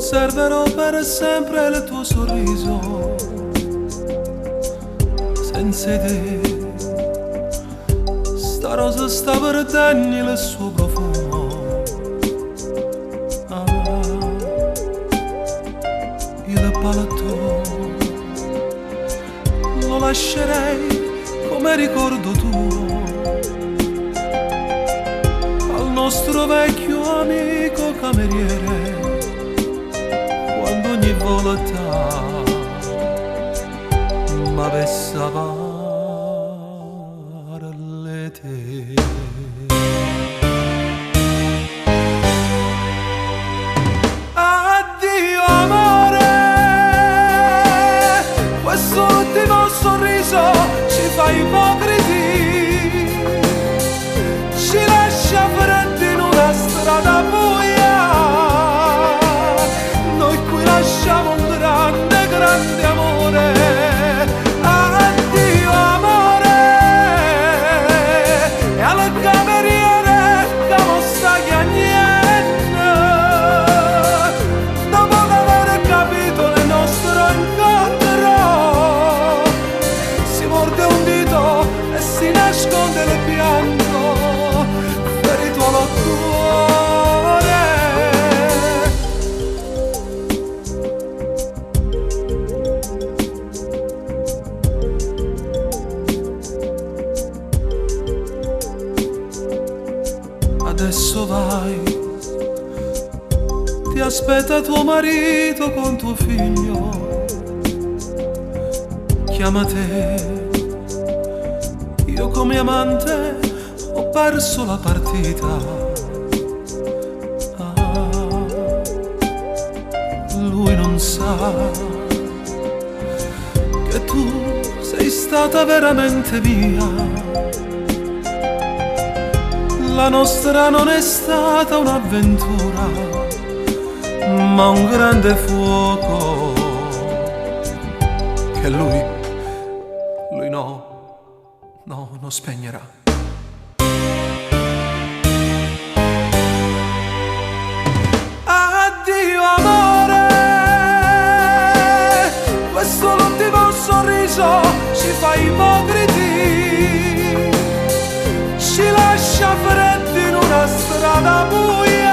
Conserverò per sempre il tuo sorriso, senza te sta rosa sta perdendo il suo profumo. Il paletto lo lascerei come ricordo tuo al nostro vecchio amico cameriere, quando ogni volta m'avesse le te. Addio amore, questo ultimo sorriso ci fa ipocriti, ci lascia freddi in una strada buia, noi qui lasciamo un grande, grande amore. Addio amore, e al cameriere che non sta chiagnendo, dopo aver capito il nostro incontro, si morde un dito e si nasconde il pianto, ferito al cuore. Adesso vai, ti aspetta tuo marito con tuo figlio, chiama te, io come amante ho perso la partita. Lui non sa che tu sei stata veramente mia. La nostra non è stata un'avventura, ma un grande fuoco che lui non spegnerà. Addio amore, questo l'ultimo sorriso ci fa ipocriti, ci lascia freddi in una strada buia,